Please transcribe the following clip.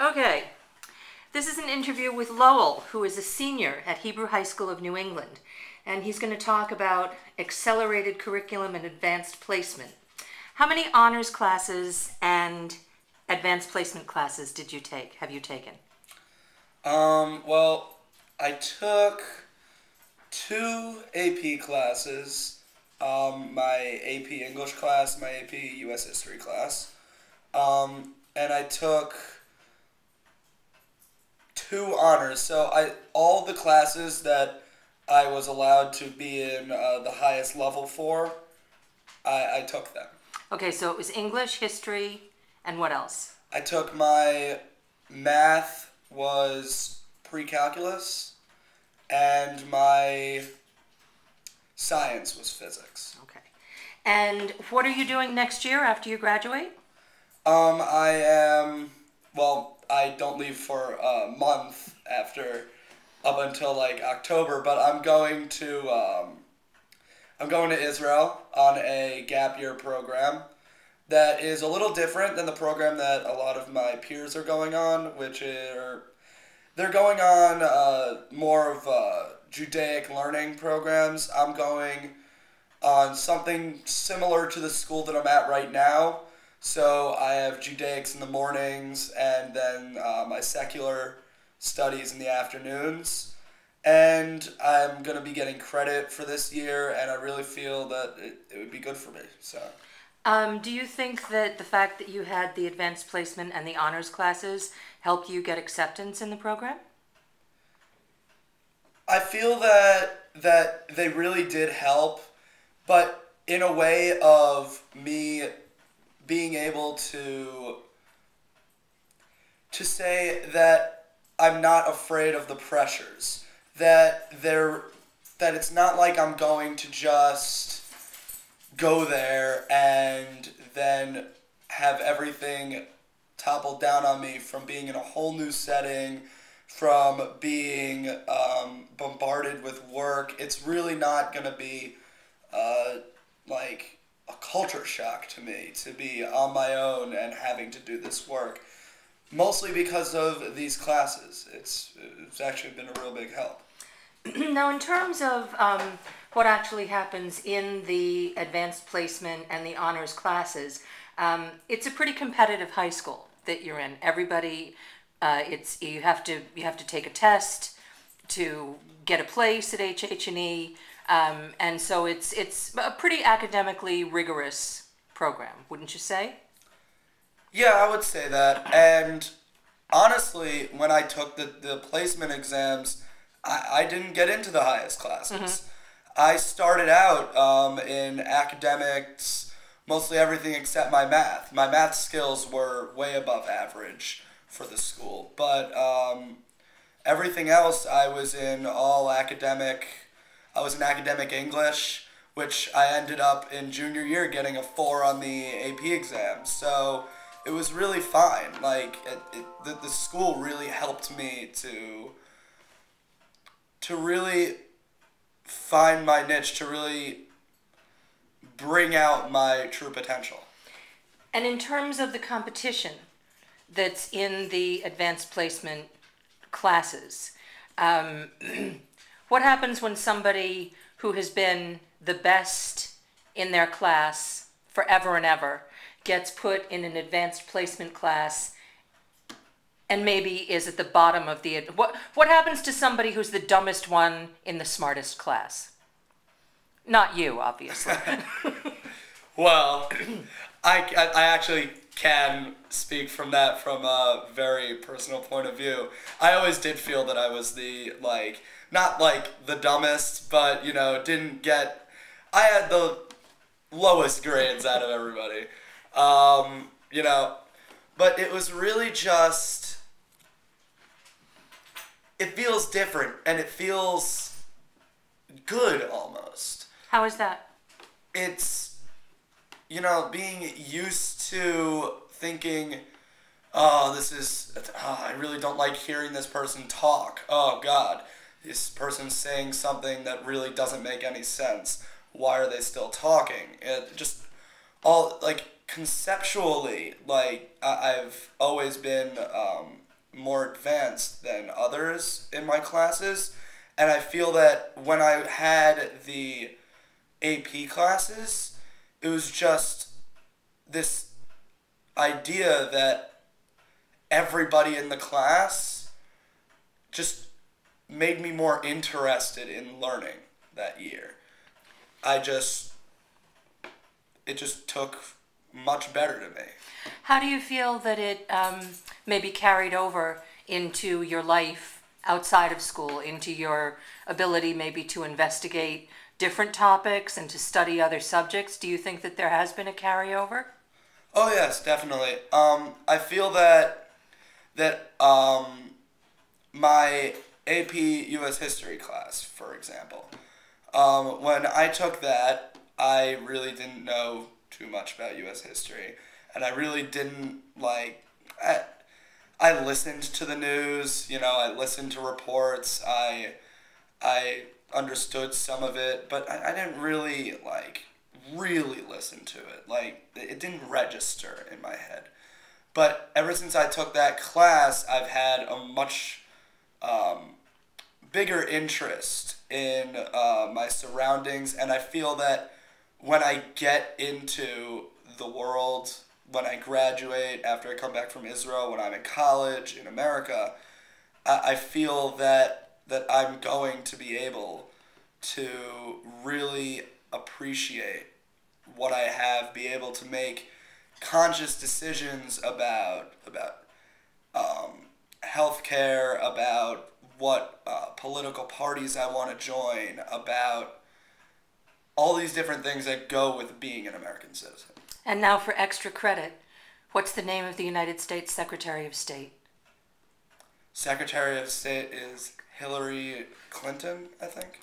Okay, this is an interview with Lowell, who is a senior at Hebrew High School of New England, and he's going to talk about accelerated curriculum and advanced placement. How many honors classes and advanced placement classes have you taken? Well, I took two AP classes, my AP English class, my AP US History class, and I took two honors. So all the classes that I was allowed to be in the highest level for, I took them. Okay, so it was English, history, and what else? I took my math was pre-calculus, and my science was physics. Okay. And what are you doing next year after you graduate? I don't leave for a month up until like October, but I'm going to Israel on a gap year program that is a little different than the program that a lot of my peers are going on, they're going on more of Judaic learning programs. I'm going on something similar to the school that I'm at right now. So I have Judaics in the mornings and then my secular studies in the afternoons. And I'm going to be getting credit for this year, and I really feel that it would be good for me. So. Do you think that the fact that you had the advanced placement and the honors classes helped you get acceptance in the program? I feel that they really did help, but in a way of me being able to say that I'm not afraid of the pressures, that it's not like I'm going to just go there and then have everything toppled down on me from being in a whole new setting, from being bombarded with work. It's really not going to be like a culture shock to me to be on my own and having to do this work, mostly because of these classes. It's actually been a real big help. Now, in terms of what actually happens in the advanced placement and the honors classes, it's a pretty competitive high school that you're in. Everybody, you have to take a test to get a place at HH&E, and so it's a pretty academically rigorous program, wouldn't you say? Yeah, I would say that. And honestly, when I took the placement exams, I didn't get into the highest classes. Mm-hmm. I started out in academics, mostly everything except my math. My math skills were way above average for the school, but everything else I was in all academic. I was in academic English, which I ended up in junior year getting a 4 on the AP exam. So it was really fine. Like the school really helped me to really find my niche, to really bring out my true potential. And in terms of the competition that's in the advanced placement classes, what happens when somebody who has been the best in their class forever and ever gets put in an advanced placement class and maybe is at the bottom of the... What happens to somebody who's the dumbest one in the smartest class? Not you, obviously. Well, I actually can speak from a very personal point of view. I always did feel that I was not like the dumbest, but, I had the lowest grades out of everybody. But it was really just... It feels different, and it feels good almost. How is that? It's, being used to thinking, oh, I really don't like hearing this person talk. Oh, God, this person's saying something that really doesn't make any sense. Why are they still talking? It just, all, conceptually, I've always been more advanced than others in my classes. And I feel that when I had the AP classes, it was just this idea that everybody in the class just made me more interested in learning that year. I just, it just took much better to me. How do you feel that it maybe carried over into your life outside of school, into your ability maybe to investigate different topics and to study other subjects? Do you think that there has been a carryover? Oh yes, definitely. I feel that my AP U.S. history class, for example, when I took that, I really didn't know too much about U.S. history, and I really didn't like. I listened to the news. I listened to reports. I understood some of it, but I didn't really listen to it. Like, it didn't register in my head. But ever since I took that class, I've had a much bigger interest in my surroundings, and I feel that when I get into the world, when I graduate, after I come back from Israel, when I'm in college in America, I feel that I'm going to be able to really appreciate what I have, be able to make conscious decisions about healthcare, about what political parties I want to join, about all these different things that go with being an American citizen. And now for extra credit, what's the name of the United States Secretary of State? Secretary of State is Hillary Clinton, I think.